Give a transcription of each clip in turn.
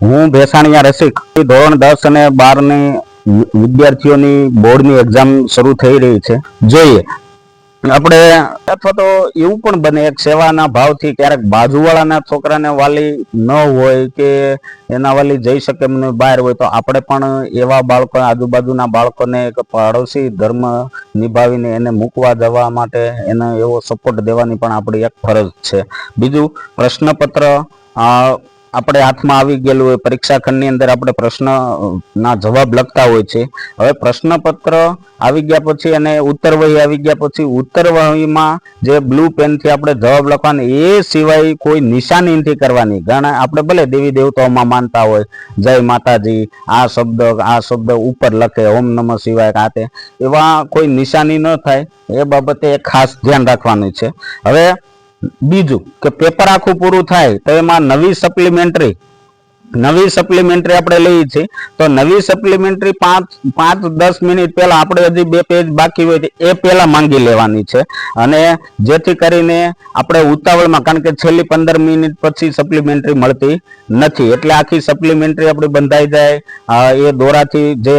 હું ભેસાણીયા રસિક ધોરણ 10 અને 12 ની વિદ્યાર્થીઓની બોર્ડની એક્ઝામ શરૂ થઈ રહી છે. જોઈએ આપણે અથવા તો એવું પણ બને એક સેવાના ભાવથી ક્યારેક બાજુવાળાના છોકરાને વાલી ન હોય કે એના વાલી જઈ શકે એમને બહાર હોય તો આપણે પણ એવા બાળકો આજુબાજુના બાળકોને એક પાડોશી ધર્મ નિભાવીને એને મૂકવા જવા માટે એને એવો સપોર્ટ દેવાની પણ આપણી એક ફરજ છે. બીજું, પ્રશ્નપત્ર આપણે હાથમાં આવી ગયેલું હોય, પરીક્ષા ખંડની અંદર આપણે પ્રશ્નના જવાબ લખતા હોય છે. હવે પ્રશ્નપત્ર આવી ગયા પછી અને ઉત્તરવહી આવી ગયા પછી ઉત્તરવહીમાં જે બ્લુ પેનથી આપણે જવાબ લખવાની એ સિવાય કોઈ નિશાની નથી કરવાની. ઘણા આપણે ભલે દેવી દેવતાઓમાં માનતા હોય, જય માતાજી આ શબ્દ ઉપર લખે, ઓમ નમઃ શિવાય કાતે, એવા કોઈ નિશાની ન થાય એ બાબતે ખાસ ધ્યાન રાખવાનું છે. હવે બીજું કે પેપર આખું પૂરું થાય તો એમાં નવી સપ્લિમેન્ટરી આપણે લઈએ છીએ. તો નવી સપ્લિમેન્ટરી 5-10 મિનિટ પહેલા આપણે હજી 2 પેજ બાકી હોય એ પહેલા માંગી લેવાની છે. અને જેથી કરીને આપણે ઉતાવળમાં, કારણ કે છેલ્લી 15 મિનિટ પછી સપ્લિમેન્ટરી મળતી નથી, એટલે આખી સપ્લિમેન્ટરી આપણી બંધાઈ જાય. એ દોરાથી જે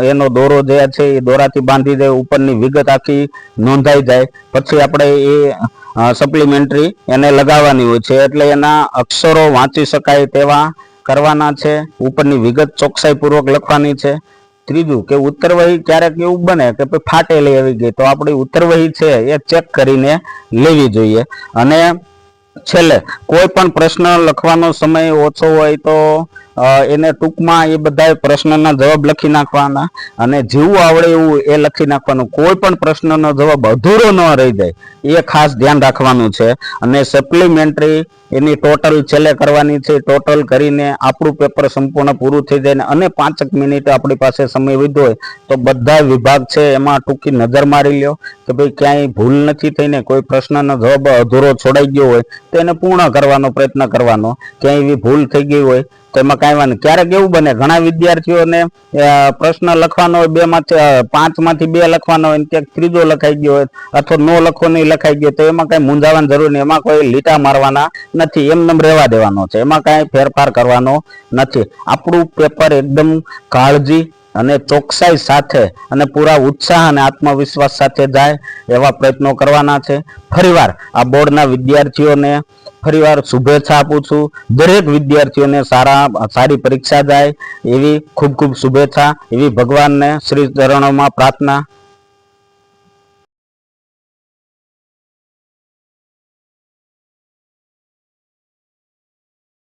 એનો દોરો જે છે એ દોરાથી બાંધી જાય, ઉપરની વિગત આખી નોંધાઈ જાય. પછી આપણે એ સપ્લિમેન્ટરી એને લગાવવાની હોય છે, એટલે એના અક્ષરો વાંચી શકાય તેવા કરવાના છે. ઉપરની વિગત ચોકસાઈપૂર્વક લખવાની છે. ત્રીજું કે ઉત્તરવહી ક્યારેક એવું બને કે ફાટેલી આવી ગઈ તો આપણી ઉત્તરવહી છે એ ચેક કરીને લેવી જોઈએ. અને છેલ્લે કોઈ પણ પ્રશ્ન લખવાનો સમય ઓછો હોય તો એને ટૂંકમાં એ બધા પ્રશ્નના જવાબ લખી નાખવાના અને જેવું આવડે એવું એ લખી નાખવાનું. કોઈ પણ પ્રશ્નનો જવાબ અધૂરો ન રહી જાય એ ખાસ ધ્યાન રાખવાનું છે. અને સપ્લિમેન્ટરી એની ટોટલ છેલ્લે કરવાની છે. ટોટલ કરીને આપણું પેપર સંપૂર્ણ પૂરું થઈ જાય અને 5 મિનિટ આપણી પાસે સમય વધ્યો હોય તો બધા વિભાગ છે એમાં ટૂંકી નજર મારી લ્યો કે ભાઈ ક્યાંય ભૂલ નથી થઈને, કોઈ પ્રશ્નનો જવાબ અધૂરો છોડાઈ ગયો હોય તો એને પૂર્ણ કરવાનો પ્રયત્ન કરવાનો. ક્યાંય એવી ભૂલ થઈ ગઈ હોય તો એમાં કાંઈ વાંધો. ક્યારેક એવું બને ઘણા વિદ્યાર્થીઓને પ્રશ્ન લખવાનો હોય 5માંથી 2 લખવાનો હોય, ક્યાંક ત્રીજો લખાઈ ગયો હોય અથવા નો લખો નહીં લખાઈ ગયો, તો એમાં કાંઈ મૂંઝાવાની જરૂર નહીં. એમાં કોઈ લીટા મારવાના નથી, એમને રહેવા દેવાનો છે, એમાં કાંઈ ફેરફાર કરવાનો નથી. આપણું પેપર એકદમ કાળજી અને ચોકસાઈ સાથે અને પૂરા ઉત્સાહ અને આત્મવિશ્વાસ સાથે જાય એવા પ્રયત્નો કરવાના છે. ફરીવાર આ બોર્ડના વિદ્યાર્થીઓને ફરીવાર શુભેચ્છા આપું છું. દરેક વિદ્યાર્થીઓને સારી પરીક્ષા જાય એવી ખૂબ ખૂબ શુભેચ્છા, એવી ભગવાનને શ્રી ચરણોમાં પ્રાર્થના.